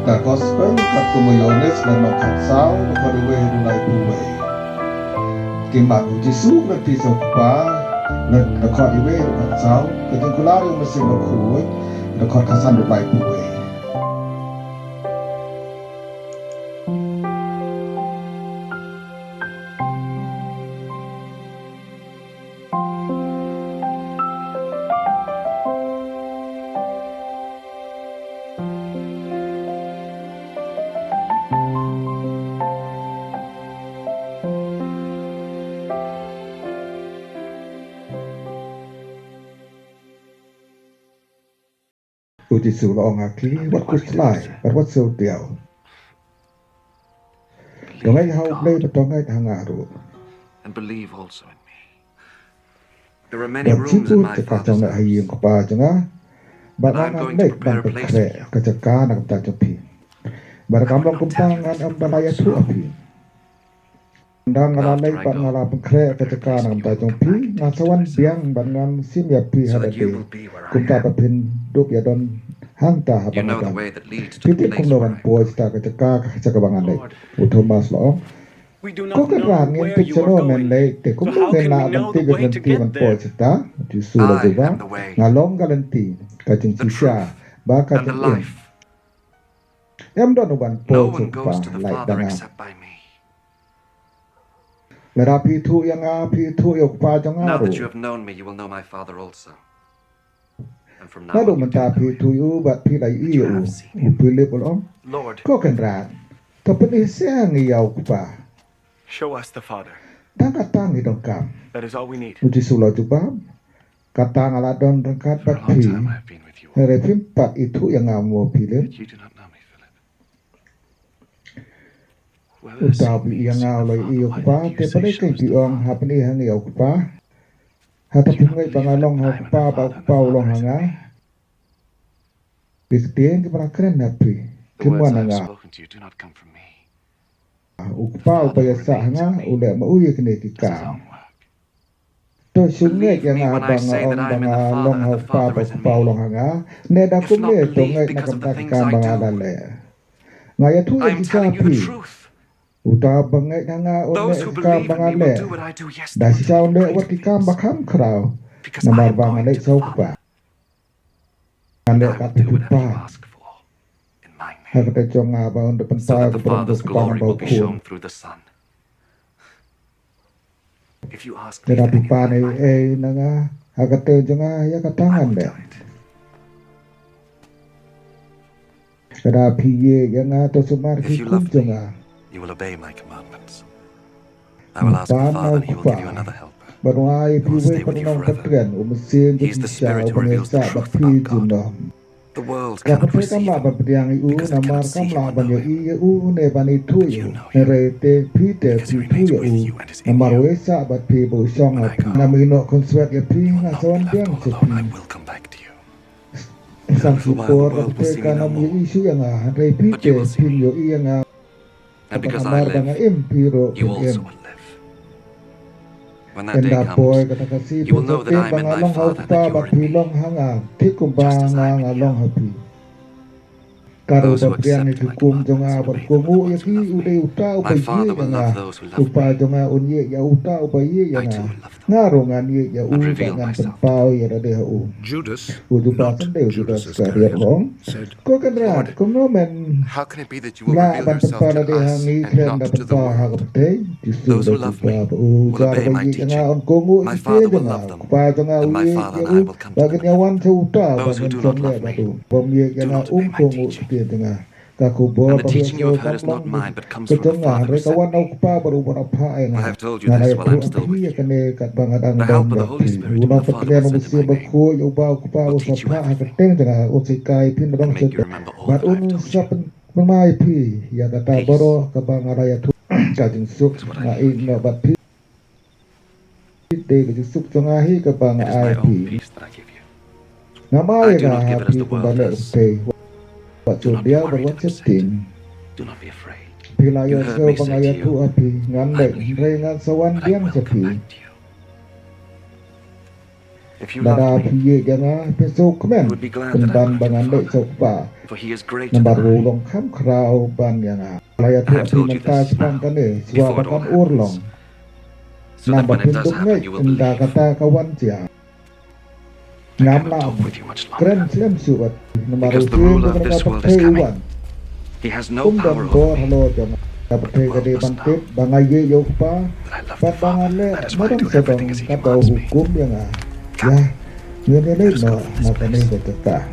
แต่ Kospel กับตัวIoannis dan makan sao kepada mulai buai. Kimat Jisu nanti sepa dan dekat iwe makan sao ke Jingkular Mynsiem Bakhui dekat Khana mulai buai. Jisu la ngaki wat kuslai wat so tiao dongai hau play dongai hangaru and believe also in me. There are many rooms in my father's house, but I'm going to prepare a place for you. Barakam kumpangan am balaya tu api Dang alalay pa ngalapang kre katakan ang tajong pi ngasawan biang bangan simya pi hadati kumta papin duk yadon hangta habangan piti kumnawan po sta kataka kakabangan lay utomas lo ko kan ngin picture men lay te kumnawan na banti ganti man po sta Jisu la diba ngalong galanti kajing sha ba kajing em don ban po pa lay danga Now that you have known me, you will know my Father also. And from now on, you do know him. But you have seen him. Lord, show us the Father. That is all we need. For a long time I have been with you all. But you do not know me, Philip. Utabi yang awalay iyokpa, te panikay diong hapani hang iyokpa, hatapungay bangalong hokpa bakpa ulong hanga, bigtien kipara kren napi, kimwana nga, ukpa upayasa hanga ule mauye kini kika. To sungay yang bangalong hokpa bakpa ulong hanga, neda kumye to ngay nakamtakikan bangalale. Ngaya tu yang kisapi. Uta bangai nanga one ka bangale da siya onde wati ka bakam kraw namar bangale saupa ande katupa hakata jonga ba onde pentai ko produk bang bau Terapi pane nanga hakata jonga ya katangan de Terapi ye yang to sumar ki jonga You will obey my commandments. I will ask the Father and he will give you another helper. Who will stay with you forever. He is the Spirit who reveals the truth about God. The world cannot receive him because it cannot see him or know him. But you know him because he remains with you and is in you. When I go, you will not be left alone. I will come back to you. For a while the world will see me no more. But you will see me. And because I live, you also will live. When that day comes, you will know that I am in my Father, that you are in me, just as I am in you. Those who accept my commandments and obey them are the ones who love me. My Father will love those who love me. I too will love them and reveal myself to them. Judas, not Judas Iscariot, said, Lord, how can it be that you will reveal yourself to us and not to the world? Those who love me will obey my teaching. My Father will love them, and my Father and I will come to them. Those who do not love me do not obey my teaching. And the teaching you have heard is not mine, but comes from the Father who sent me. I have told you this while I am still with you. The Helper, the Holy Spirit, whom the Father will send in my name, will teach you everything, and make you remember all that I have told you. It is my own peace that I give you. I do not give it as the world does. Do not be worried and upset. Do not be afraid. You heard me say to you, I leave you, but I will come back to you. Nada piye janga pesok kemen Penban bangan dek sok pa Nambar wulong kam krau ban janga Laya tu api menta sepang kane Siwa bakan urlong Nambar pinduk ngek Inda kata kawan cia Ngam lam Kren slem suat Nambar usin Dengan dapat hewan dan bor halo janga dapat gede bangkit bangai ye yok pa pat bangan le madam sedang kata hukum yang ya ini no na kane beteta